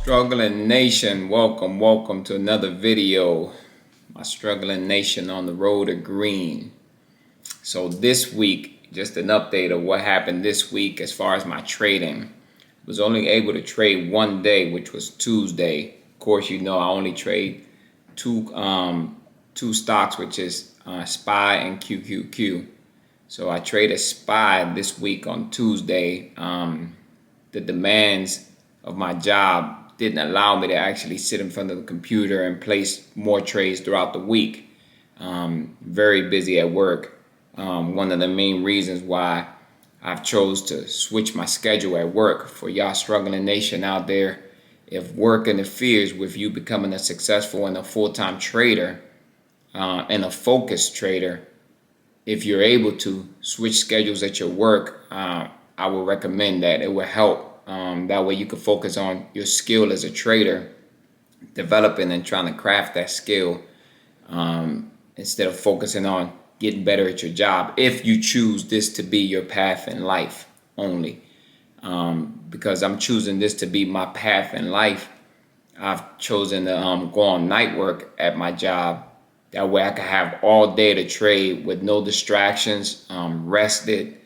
Struggling Nation, welcome to another video. My Struggling Nation on the road to green. So this week, just an update of what happened this week as far as my trading. I was only able to trade one day, which was Tuesday. Of course, you know I only trade two stocks, which is SPY and QQQ. So I traded SPY this week on Tuesday. The demands of my job didn't allow me to actually sit in front of the computer and place more trades throughout the week. Very busy at work. One of the main reasons why I've chose to switch my schedule at work. For y'all struggling nation out there, if work interferes with you becoming a successful and a full-time trader and a focused trader, if you're able to switch schedules at your work, I would recommend that. It will help. That way you can focus on your skill as a trader, developing and trying to craft that skill instead of focusing on getting better at your job, if you choose this to be your path in life only. Because I'm choosing this to be my path in life, I've chosen to go on night work at my job. That way I can have all day to trade with no distractions, rested,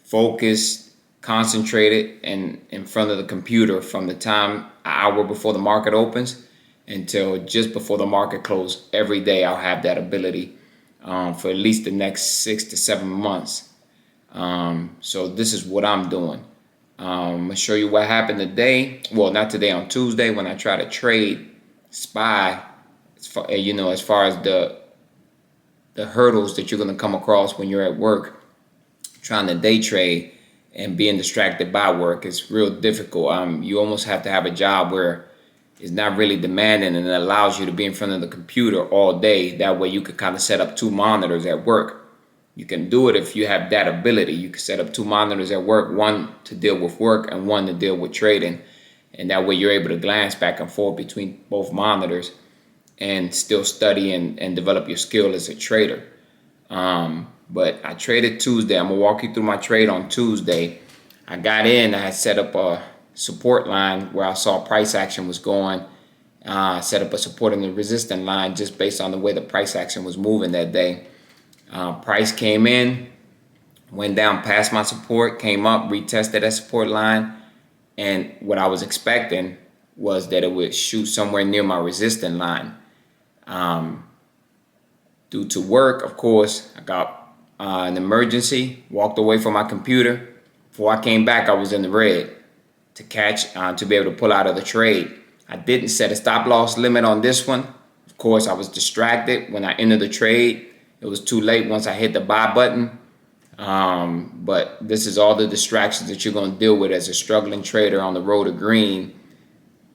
focused, concentrated, and in front of the computer from the time an hour before the market opens until just before the market closes. Every day I'll have that ability for at least the next 6 to 7 months. So this is what I'm doing. I'm gonna show you what happened today. Well, not today, on Tuesday, when I try to trade SPY. As far as the hurdles that you're gonna come across when you're at work trying to day trade and being distracted by work is real difficult. You almost have to have a job where it's not really demanding and it allows you to be in front of the computer all day. That way you could kind of set up 2 monitors at work. You can do it if you have that ability. You can set up 2 monitors at work, one to deal with work and one to deal with trading. And that way you're able to glance back and forth between both monitors and still study and develop your skill as a trader. But I traded Tuesday. I'm going to walk you through my trade on Tuesday. I got in. I had set up a support line where I saw price action was going. Set up a support and a resistance line just based on the way the price action was moving that day. Price came in, went down past my support, came up, retested that support line. And what I was expecting was that it would shoot somewhere near my resistance line. Due to work, of course, I got an emergency, walked away from my computer. Before I came back, I was in the red to be able to pull out of the trade. I didn't set a stop loss limit on this one. Of course, I was distracted when I entered the trade. It was too late once I hit the buy button. But this is all the distractions that you're going to deal with as a struggling trader on the road to green,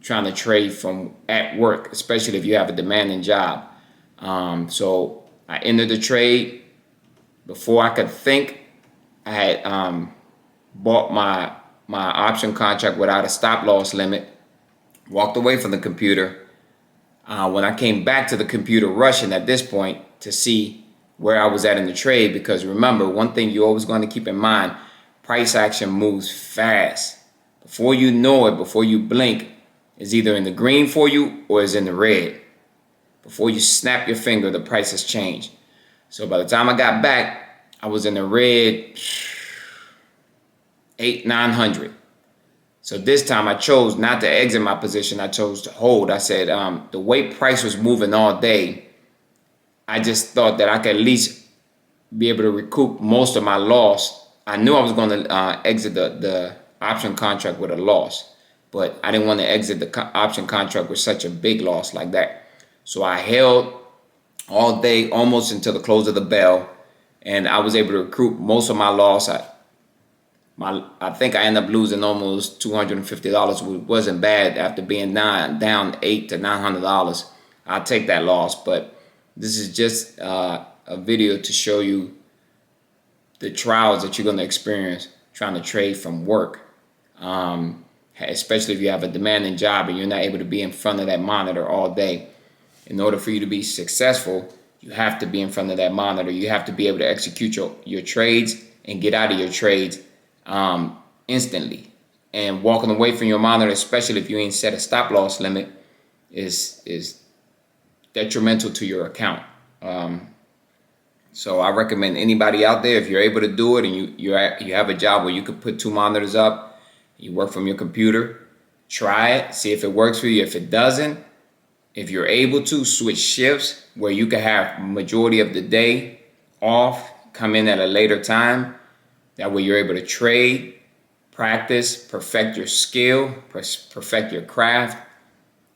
trying to trade from at work, especially if you have a demanding job. So I entered the trade. Before I could think, I had bought my option contract without a stop loss limit, walked away from the computer. When I came back to the computer, rushing at this point to see where I was at in the trade, because remember, one thing you're always going to keep in mind, price action moves fast. Before you know it, before you blink, it's either in the green for you or it's in the red. Before you snap your finger, the price has changed. So by the time I got back, I was in the red 800-900. So this time I chose not to exit my position. I chose to hold. I said the way price was moving all day, I just thought that I could at least be able to recoup most of my loss. I knew I was going to exit the option contract with a loss, but I didn't want to exit the option contract with such a big loss like that. So I held all day, almost until the close of the bell, and I was able to recoup most of my loss. I think I ended up losing almost $250, which wasn't bad after being down $800 to $900. I'll take that loss, but this is just a video to show you the trials that you're going to experience trying to trade from work, especially if you have a demanding job and you're not able to be in front of that monitor all day. In order for you to be successful, you have to be in front of that monitor. You have to be able to execute your trades and get out of your trades instantly. and walking away from your monitor, especially if you ain't set a stop loss limit, is detrimental to your account. So I recommend anybody out there, if you're able to do it and you have a job where you could put 2 monitors up, you work from your computer, try it, see if it works for you. If it doesn't, if you're able to, switch shifts where you can have majority of the day off, come in at a later time. That way you're able to trade, practice, perfect your skill, perfect your craft,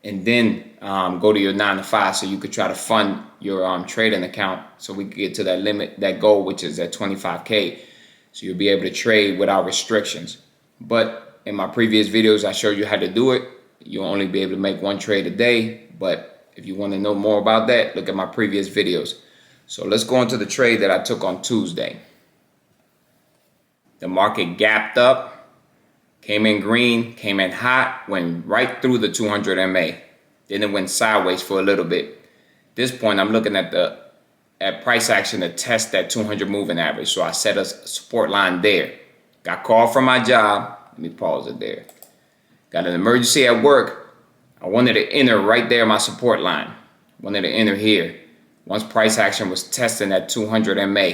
and then go to your 9 to 5 so you could try to fund your trading account so we could get to that limit, that goal, which is at 25K. So you'll be able to trade without restrictions. But in my previous videos, I showed you how to do it. You'll only be able to make 1 trade a day. But if you want to know more about that, look at my previous videos. So let's go into the trade that I took on Tuesday. The market gapped up, came in green, came in hot, went right through the 200 MA. Then it went sideways for a little bit. At this point, I'm looking at price action to test that 200 moving average. So I set a support line there. Got called from my job. Let me pause it there. Got an emergency at work. I wanted to enter right there my support line. Wanted to enter here. Once price action was testing that 200 MA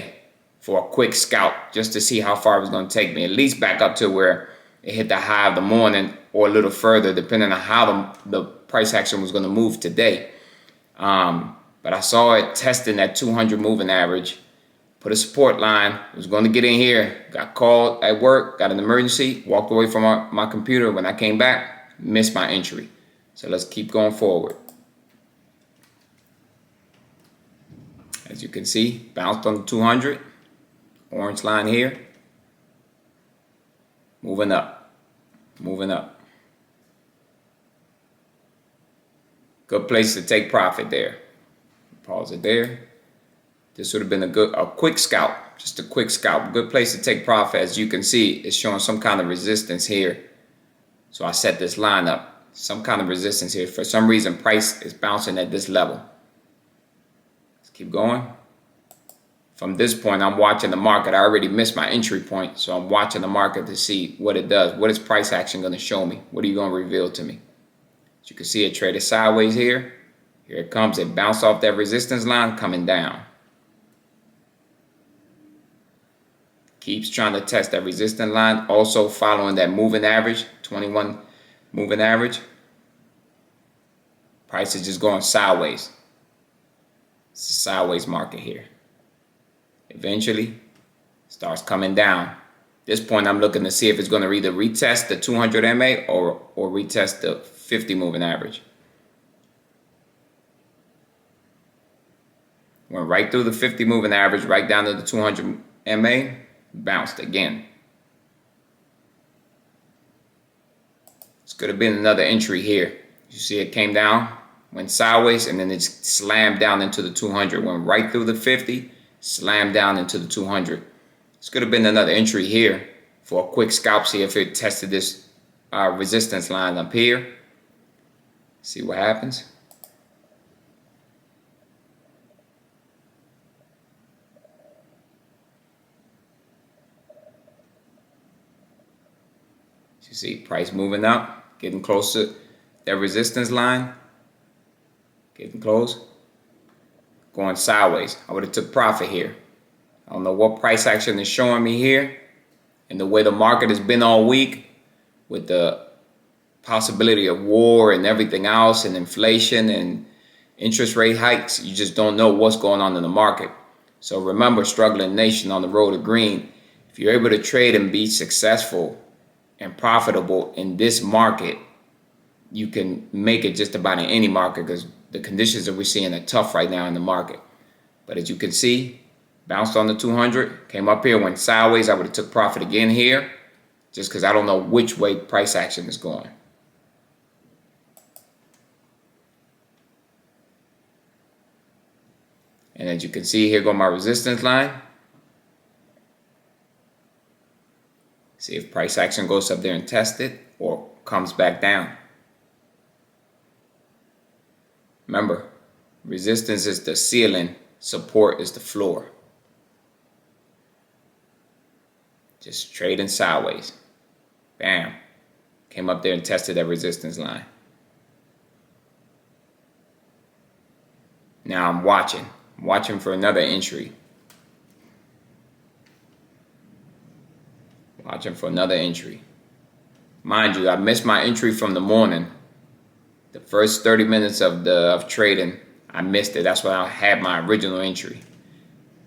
for a quick scalp, just to see how far it was going to take me. At least back up to where it hit the high of the morning or a little further, depending on how the price action was going to move today. But I saw it testing that 200 moving average, put a support line, was going to get in here, got called at work, got an emergency, walked away from my computer. When I came back, missed my entry. So let's keep going forward. As you can see, bounced on the 200, orange line here, moving up, moving up. Good place to take profit there. Pause it there. This would have been a quick scalp, just a quick scalp. Good place to take profit. As you can see, it's showing some kind of resistance here. So I set this line up, some kind of resistance here. For some reason, price is bouncing at this level. Let's keep going. From this point, I'm watching the market. I already missed my entry point, so I'm watching the market to see what it does. What is price action going to show me? What are you going to reveal to me? As you can see, it traded sideways here. Here it comes. It bounced off that resistance line, coming down. Keeps trying to test that resistance line. Also following that moving average, 21 moving average. Price is just going sideways. It's a sideways market here. Eventually, starts coming down. At this point, I'm looking to see if it's going to either retest the 200 MA or retest the 50 moving average. Went right through the 50 moving average, right down to the 200 MA, bounced again. This could have been another entry here. You see it came down, went sideways, and then it slammed down into the 200. Went right through the 50, slammed down into the 200. This could have been another entry here for a quick scalp. See if it tested this resistance line up here. See what happens. You see price moving up, getting close to that resistance line, getting close, going sideways. I would have took profit here. I don't know what price action is showing me here, and the way the market has been all week with the possibility of war and everything else and inflation and interest rate hikes, you just don't know what's going on in the market. So remember, struggling nation on the road to green, if you're able to trade and be successful and profitable in this market, you can make it just about in any market, because the conditions that we're seeing are tough right now in the market. But as you can see, bounced on the 200, came up here, went sideways. I would have took profit again here, just because I don't know which way price action is going. And as you can see, here go my resistance line. See if price action goes up there and tests it or comes back down. Remember, resistance is the ceiling, support is the floor. Just trading sideways. Bam. Came up there and tested that resistance line. Now I'm watching for another entry. Watching for another entry. Mind you, I missed my entry from the morning. The first 30 minutes of trading, I missed it. That's why I had my original entry.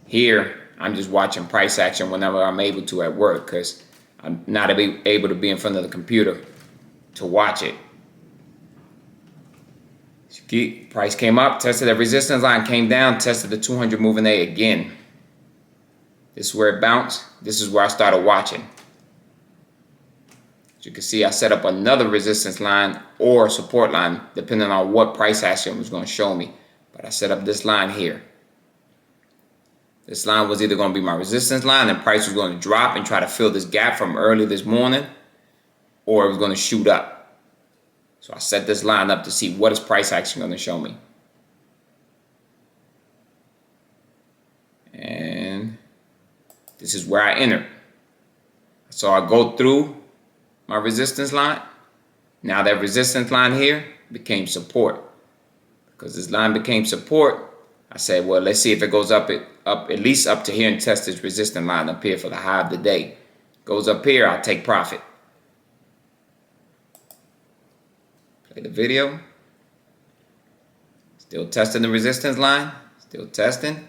Here, I'm just watching price action whenever I'm able to at work, because I'm not able to be in front of the computer to watch it. Price came up, tested that resistance line, came down, tested the 200 moving A again. This is where it bounced. This is where I started watching. As you can see, I set up another resistance line or support line, depending on what price action was going to show me. But I set up this line here. This line was either going to be my resistance line and price was going to drop and try to fill this gap from early this morning, or it was going to shoot up. So I set this line up to see what is price action going to show me. And this is where I entered. So I go through my resistance line. Now that resistance line here became support. Because this line became support, I said, well, let's see if it goes up at least up to here and test this resistance line up here for the high of the day. Goes up here, I'll take profit. Play the video. Still testing the resistance line. Still testing.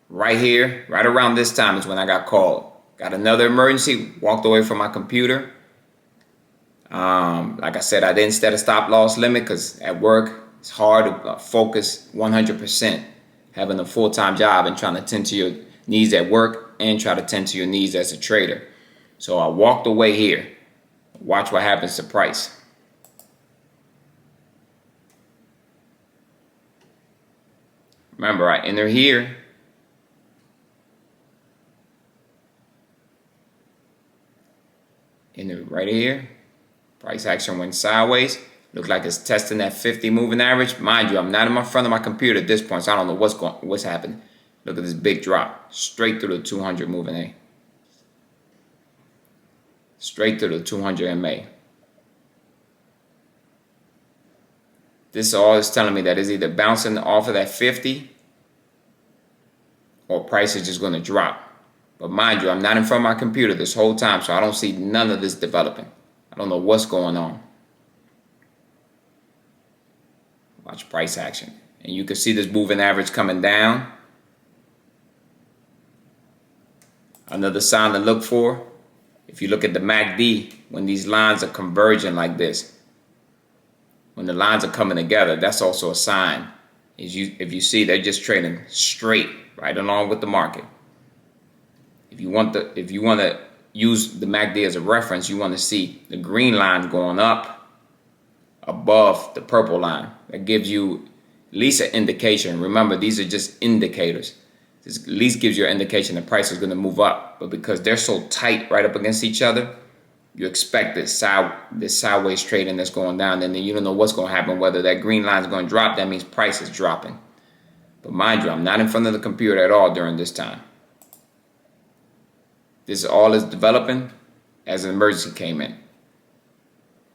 Right here, right around this time is when I got called. Got another emergency. Walked away from my computer. Like I said, I didn't set a stop loss limit because at work it's hard to focus 100%. Having a full-time job and trying to tend to your needs at work and try to tend to your needs as a trader. So I walked away here. Watch what happens to price. Remember, I enter here. Enter right here. Price action went sideways. Look like it's testing that 50 moving average. Mind you, I'm not in front of my computer at this point, so I don't know what's happening. Look at this big drop. Straight through the 200 moving A. Straight through the 200 MA. This all is telling me that it's either bouncing off of that 50 or price is just going to drop. But mind you, I'm not in front of my computer this whole time, so I don't see none of this developing. I don't know what's going on. Watch price action. And you can see this moving average coming down. Another sign to look for. If you look at the MACD, when these lines are converging like this, when the lines are coming together, that's also a sign. If you see they're just trading straight, right along with the market. If you want to use the MACD as a reference, you want to see the green line going up above the purple line. That gives you at least an indication. Remember, these are just indicators. This at least gives you an indication the price is going to move up. But because they're so tight right up against each other, you expect this sideways trading that's going down, and then you don't know what's going to happen. Whether that green line is going to drop, that means price is dropping. But mind you, I'm not in front of the computer at all during this time. This all is developing as an emergency came in.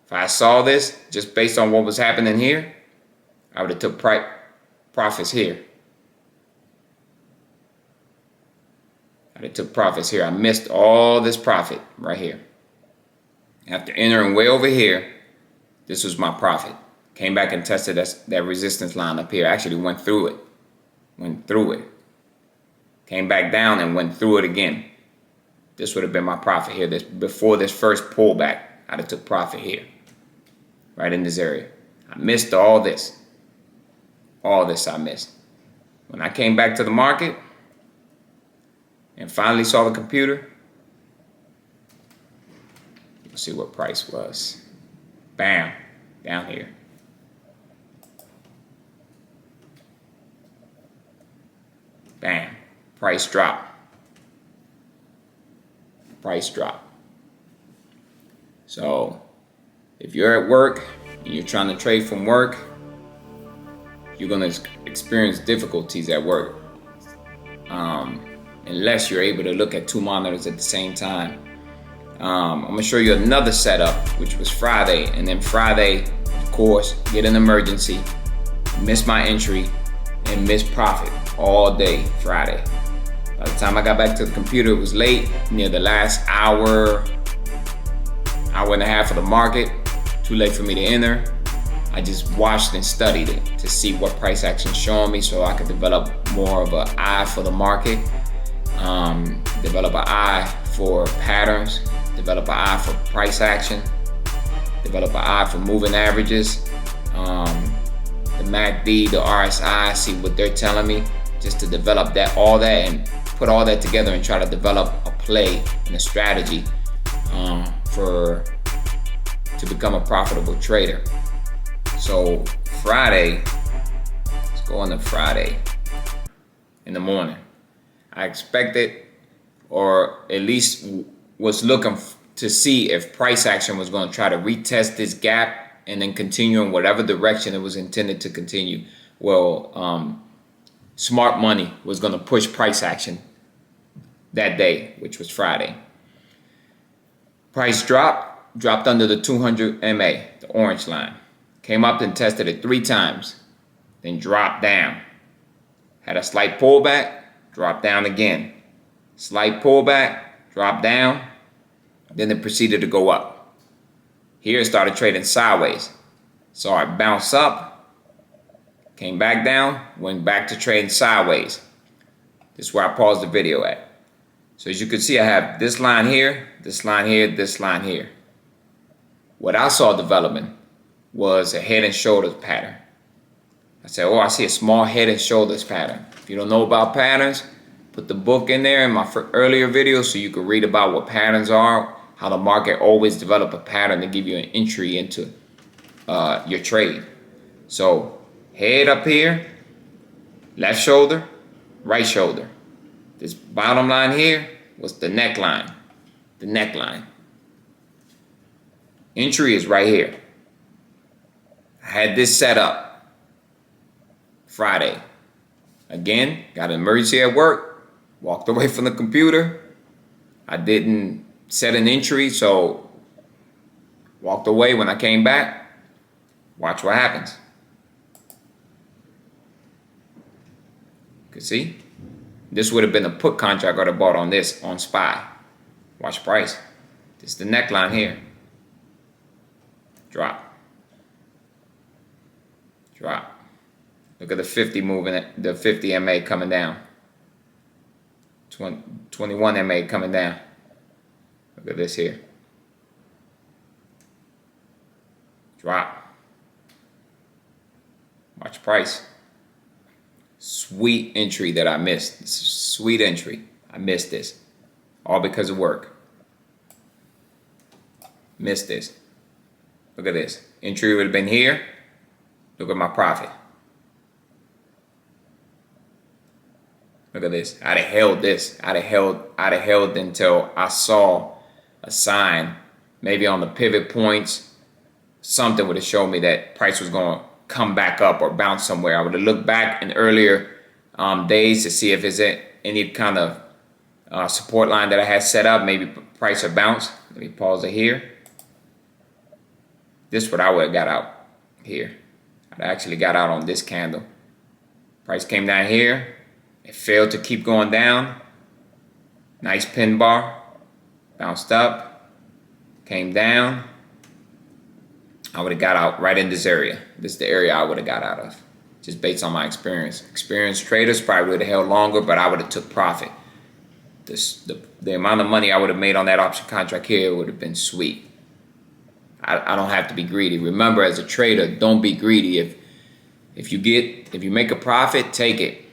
If I saw this just based on what was happening here, I would have took profits here. I took profits here. I missed all this profit right here. After entering way over here, this was my profit. Came back and tested that resistance line up here. Actually went through it. Went through it. Came back down and went through it again. This would have been my profit here. Before this first pullback, I'd have took profit here. Right in this area. I missed all this. All this I missed. When I came back to the market and finally saw the computer, you'll see what price was. Bam. Down here. Bam. Price drop. Price drop. So if you're at work and you're trying to trade from work, you're going to experience difficulties at work unless you're able to look at two monitors at the same time. I'm gonna show you another setup, which was Friday, and then Friday, of course, get an emergency, miss my entry, and miss profit all day Friday. By the time I got back to the computer, it was late, near the last hour and a half of the market. Too late for me to enter. I just watched and studied it to see what price action showing me, so I could develop more of an eye for the market, develop an eye for patterns, develop an eye for price action, develop an eye for moving averages, the MACD, the RSI, see what they're telling me, just to develop all that and put all that together and try to develop a play and a strategy to become a profitable trader. So Friday, let's go on to Friday in the morning. I expected, or at least was looking to see if price action was going to try to retest this gap and then continue in whatever direction it was intended to continue. Well, smart money was going to push price action that day, which was Friday. Price dropped under the 200 MA, the orange line. Came up and tested it 3 times, then dropped down. Had a slight pullback, dropped down again. Slight pullback, dropped down, then it proceeded to go up. Here it started trading sideways. Saw it bounce up, came back down, went back to trading sideways. This is where I paused the video at. So as you can see, I have this line here, this line here, this line here. What I saw developing was a head and shoulders pattern. I said, oh, I see a small head and shoulders pattern. If you don't know about patterns, put the book in there in my earlier video so you can read about what patterns are, how the market always develop a pattern to give you an entry into your trade. So head up here, left shoulder, right shoulder. This bottom line here was the neckline. The neckline. Entry is right here. I had this set up Friday. Again, got an emergency at work. Walked away from the computer. I didn't set an entry, so walked away. When I came back, watch what happens. You can see? This would have been a put contract I would have bought on this, on SPY. Watch price. This is the neckline here. Drop. Drop. Look at the 50 moving, the 50 MA coming down. 21 MA coming down. Look at this here. Drop. Watch price. Sweet entry that I missed. Sweet entry. I missed this. All because of work. Missed this. Look at this. Entry would have been here. Look at my profit. Look at this. I'd have held this. I'd have held until I saw a sign, maybe on the pivot points. Something would have shown me that price was going to come back up or bounce somewhere. I would have looked back in earlier days to see if there's any kind of support line that I had set up, maybe price or bounce. Let me pause it here. This is what I would have got out here. I actually got out on this candle. Price came down here. It failed to keep going down. Nice pin bar. Bounced up. Came down. I would have got out right in this area. This is the area I would have got out of, just based on my experience. Experienced traders probably would have held longer, but I would have took profit. The amount of money I would have made on that option contract here would have been sweet. I don't have to be greedy. Remember, as a trader, don't be greedy. If you make a profit, take it.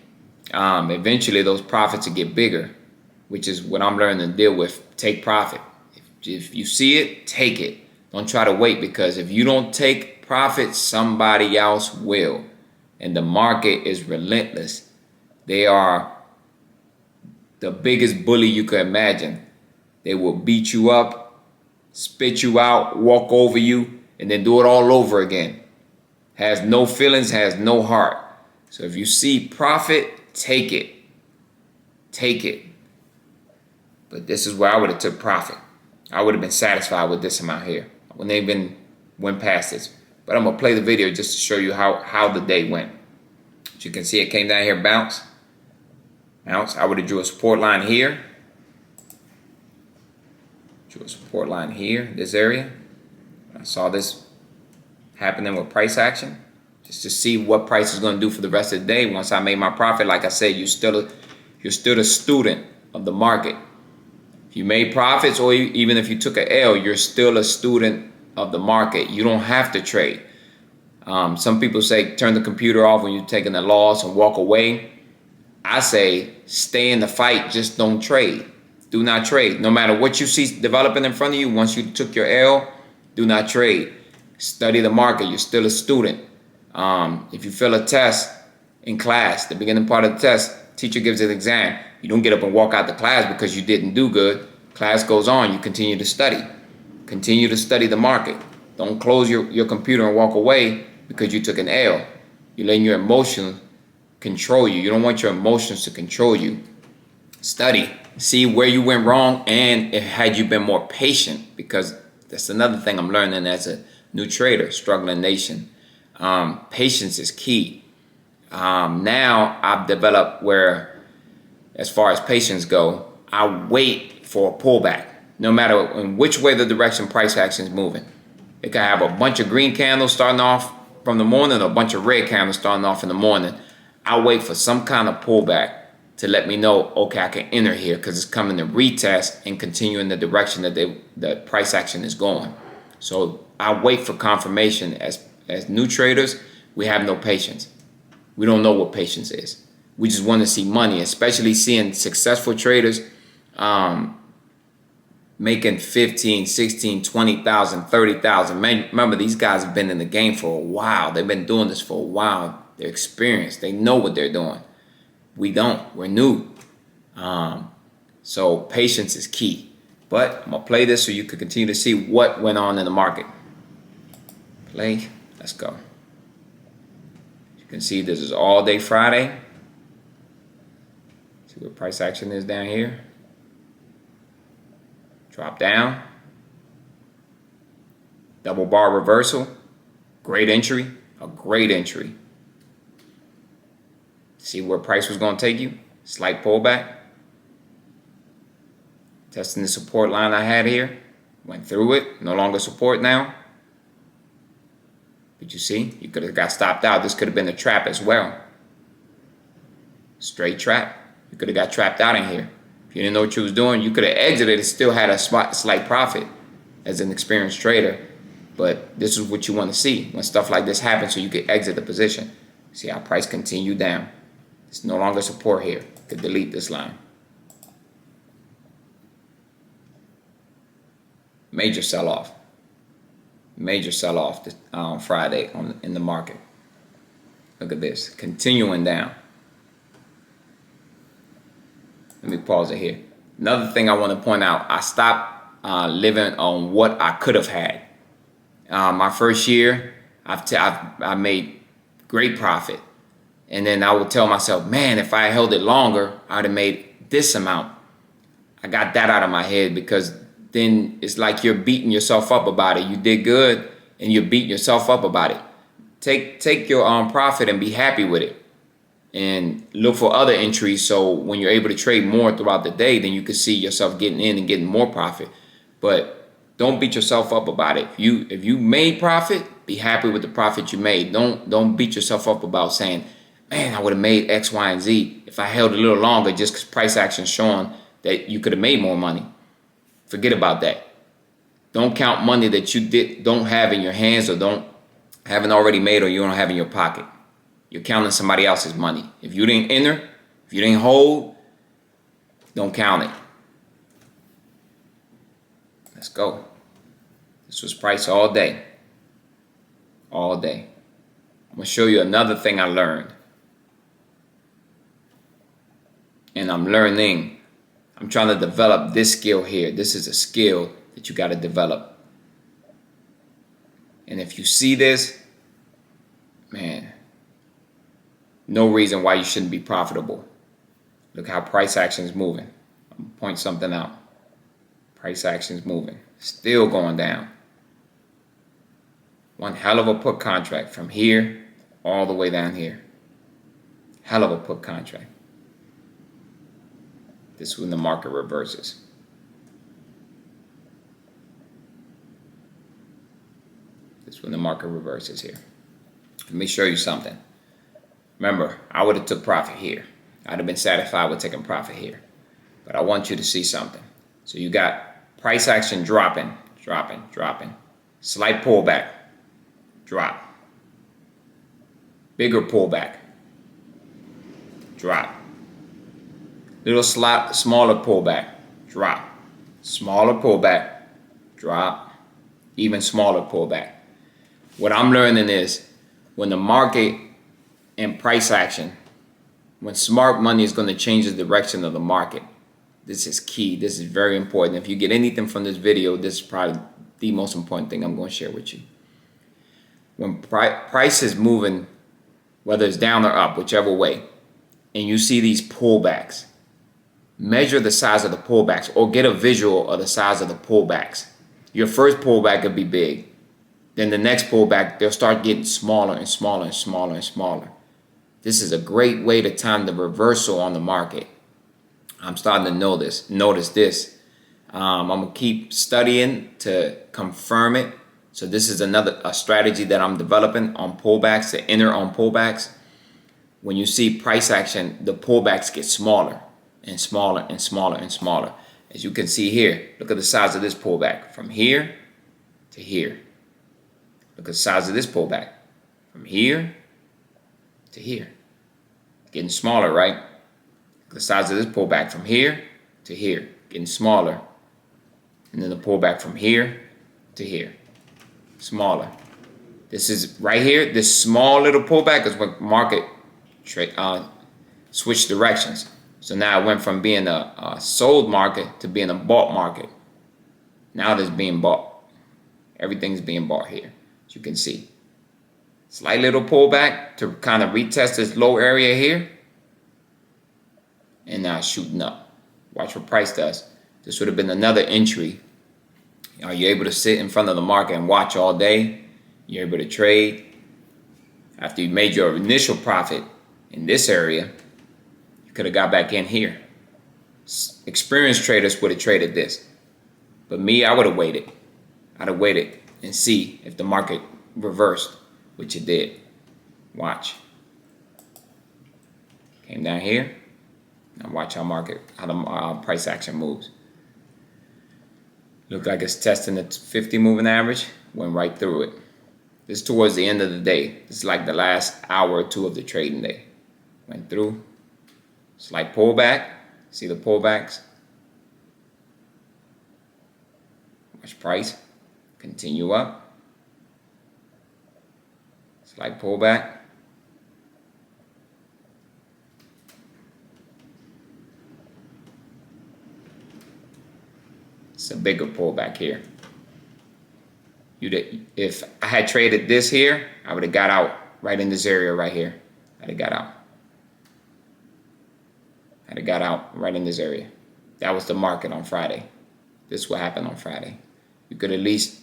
Eventually, those profits will get bigger, which is what I'm learning to deal with. Take profit. If you see it, take it. Don't try to wait, because if you don't take profit, somebody else will. And the market is relentless. They are the biggest bully you could imagine. They will beat you up, spit you out, walk over you, and then do it all over again. Has no feelings, has no heart. So if you see profit, take it. Take it. But this is where I would have took profit. I would have been satisfied with this amount here. I wouldn't even went past this. But I'm gonna play the video just to show you how the day went. As you can see, it came down here, bounce. I would have drew a support line here. Drew a support line here, this area. I saw this happening with price action, just to see what price is going to do for the rest of the day. Once I made my profit, like I said, you're still a student of the market. If you made profits, or even if you took an L, you're still a student of the market. You don't have to trade. Some people say turn the computer off when you're taking a loss and walk away. I say stay in the fight, just don't trade. Do not trade. No matter what you see developing in front of you, once you took your L, do not trade. Study the market. You're still a student. If you fail a test in class, the beginning part of the test, teacher gives an exam. You don't get up and walk out the class because you didn't do good. Class goes on. You continue to study. Continue to study the market. Don't close your computer and walk away because you took an L. You're letting your emotions control you. You don't want your emotions to control you. Study. See where you went wrong, and had you been more patient, because that's another thing I'm learning as a new trader, struggling nation. Patience is key. Now I've developed where, as far as patience go, I wait for a pullback, no matter in which way the direction price action is moving. It can have a bunch of green candles starting off from the morning, or a bunch of red candles starting off in the morning. I wait for some kind of pullback to let me know, okay, I can enter here because it's coming to retest and continue in the direction that the price action is going. So I wait for confirmation. As new traders, we have no patience. We don't know what patience is. We just want to see money, especially seeing successful traders making 15, 16, 20,000, 30,000. Remember, these guys have been in the game for a while. They've been doing this for a while. They're experienced. They know what they're doing. We don't. We're new. So patience is key. But I'm going to play this so you can continue to see what went on in the market. Play. Let's go. You can see this is all day Friday. See what price action is down here. Drop down. Double bar reversal. Great entry. A great entry. See where price was going to take you. Slight pullback. Testing the support line I had here. Went through it. No longer support now. But you see, you could have got stopped out. This could have been a trap as well. Straight trap. You could have got trapped out in here. If you didn't know what you was doing, you could have exited and still had a slight profit as an experienced trader. But this is what you want to see when stuff like this happens, so you can exit the position. See how price continued down. It's no longer support here. You could delete this line. Major sell-off. Major sell-off on Friday in the market. Look at this. Continuing down. Let me pause it here. Another thing I want to point out. I stopped living on what I could have had. My first year, I made great profit. And then I would tell myself, man, if I held it longer, I would have made this amount. I got that out of my head, because then it's like you're beating yourself up about it. You did good and you're beating yourself up about it. Take your profit and be happy with it. And look for other entries, so when you're able to trade more throughout the day, then you can see yourself getting in and getting more profit. But don't beat yourself up about it. If you made profit, be happy with the profit you made. Don't beat yourself up about saying, man, I would have made X, Y, and Z if I held a little longer, just because price action showing that you could have made more money. Forget about that. Don't count money that you don't have in your hands, or haven't already made, or you don't have in your pocket. You're counting somebody else's money. If you didn't enter, if you didn't hold, don't count it. Let's go. This was price all day. All day. I'm going to show you another thing I learned. And I'm trying to develop this skill here. This is a skill that you got to develop. And if you see this, man, no reason why you shouldn't be profitable. Look how price action is moving. I'm going to point something out. Price action's moving. Still going down. One hell of a put contract from here all the way down here. Hell of a put contract. This is when the market reverses. This is when the market reverses here. Let me show you something. Remember, I would have took profit here. I'd have been satisfied with taking profit here. But I want you to see something. So you got price action dropping. Slight pullback. Drop. Bigger pullback. Drop. Little smaller pullback. Drop. Smaller pullback. Drop. Even smaller pullback. What I'm learning is when the market and price action, when smart money is going to change the direction of the market, this is key. This is very important. If you get anything from this video, this is probably the most important thing I'm going to share with you. When price is moving, whether it's down or up, whichever way, and you see these pullbacks, measure the size of the pullbacks or get a visual of the size of the pullbacks. Your first pullback could be big. Then the next pullback, they'll start getting smaller and smaller and smaller and smaller. This is a great way to time the reversal on the market. I'm starting to notice this. I'm going to keep studying to confirm it. So this is a strategy that I'm developing on pullbacks, to enter on pullbacks. When you see price action, the pullbacks get smaller and smaller and smaller and smaller. As you can see here, look at the size of this pullback from here to here. Look at the size of this pullback from here to here. Getting smaller, right? Look at the size of this pullback from here to here. Getting smaller. And then the pullback from here to here. Smaller. This is right here. This small little pullback is when market switched directions. So now it went from being a sold market to being a bought market. Now it is being bought. Everything's being bought here. As you can see. Slight little pullback to kind of retest this low area here. And now shooting up. Watch what price does. This would have been another entry. Are you able to sit in front of the market and watch all day? You're able to trade. After you made your initial profit in this area, you could have got back in here. Experienced traders would have traded this. But me, I would have waited. I'd have waited and see if the market reversed, which it did. Watch. Came down here. Now watch how the price action moves. Looked like it's testing the 50 moving average. Went right through it. This is towards the end of the day. This is like the last hour or two of the trading day. Went through. Slight pullback. See the pullbacks? Watch price. Continue up. Slight pullback. It's a bigger pullback here. If I had traded this here, I would have got out right in this area right here. I'd have got out. I'd have got out right in this area. That was the market on Friday. This is what happened on Friday. You could at least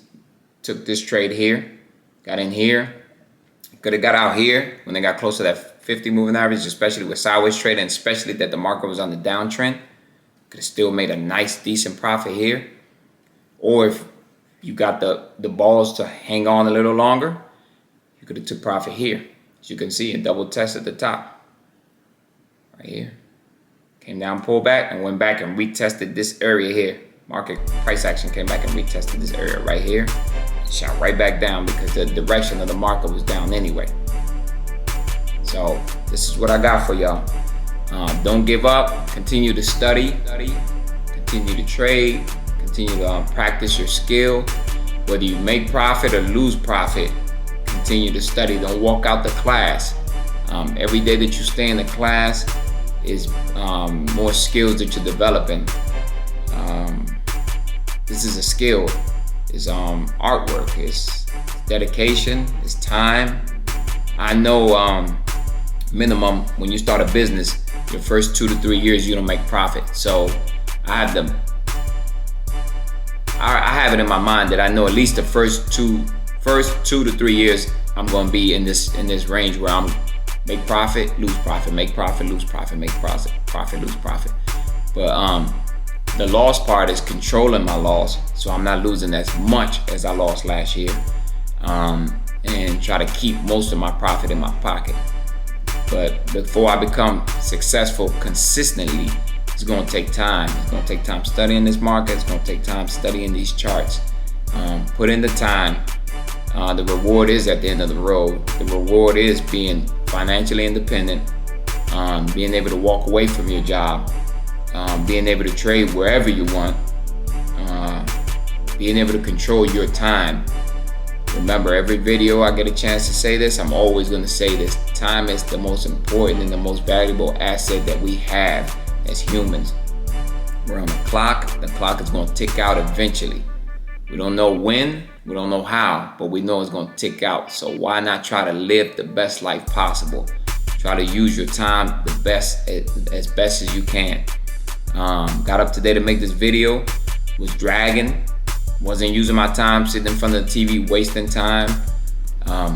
took this trade here, got in here. Could have got out here when they got close to that 50 moving average, especially with sideways trading, especially that the market was on the downtrend. Could have still made a nice, decent profit here. Or if you got the balls to hang on a little longer, you could have took profit here. As you can see, a double test at the top. Right here. Came down, pulled back, and went back and retested this area here. Market price action came back and retested this area right here. Shot right back down because the direction of the market was down anyway. So this is what I got for y'all. Don't give up. Continue to study. Continue to trade. Continue to practice your skill. Whether you make profit or lose profit, continue to study. Don't walk out the class. Every day that you stay in the class is more skills that you're developing. This is a skill. It's artwork. It's dedication. It's time. I know minimum when you start a business, your first 2 to 3 years you don't make profit. So I had I have it in my mind that I know at least the first 2 to 3 years I'm going to be in this range where I'm make profit, lose profit, make profit, lose profit, make profit, lose profit. But the loss part is controlling my loss, so I'm not losing as much as I lost last year, and try to keep most of my profit in my pocket. But before I become successful consistently, it's going to take time. It's going to take time studying this market. It's going to take time studying these charts. Put in the time. The reward is at the end of the road. The reward is being financially independent, being able to walk away from your job, being able to trade wherever you want, being able to control your time. Remember, every video I get a chance to say this, I'm always going to say this. Time is the most important and the most valuable asset that we have as humans. We're on the clock is going to tick out eventually. We don't know when, we don't know how, but we know it's going to tick out. So why not try to live the best life possible? Try to use your time the best, as best as you can. Got up today to make this video, was dragging, wasn't using my time sitting in front of the TV wasting time.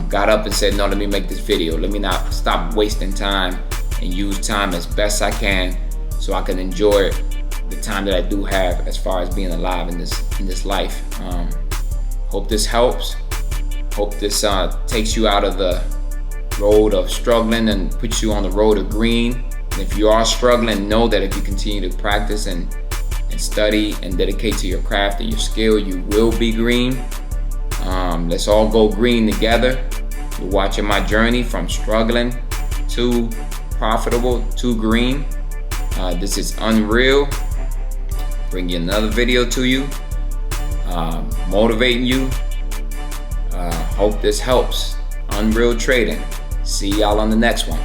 Got up and said, no, let me make this video. Let me not stop wasting time and use time as best I can so I can enjoy the time that I do have as far as being alive in this life. Hope this helps. Hope this takes you out of the road of struggling and puts you on the road of green. And if you are struggling, know that if you continue to practice and study and dedicate to your craft and your skill, you will be green. Let's all go green together. You're watching my journey from struggling to profitable to green. This is Unreal. Bring you another video to you, motivating you. Hope this helps. Unreal Trading. See y'all on the next one.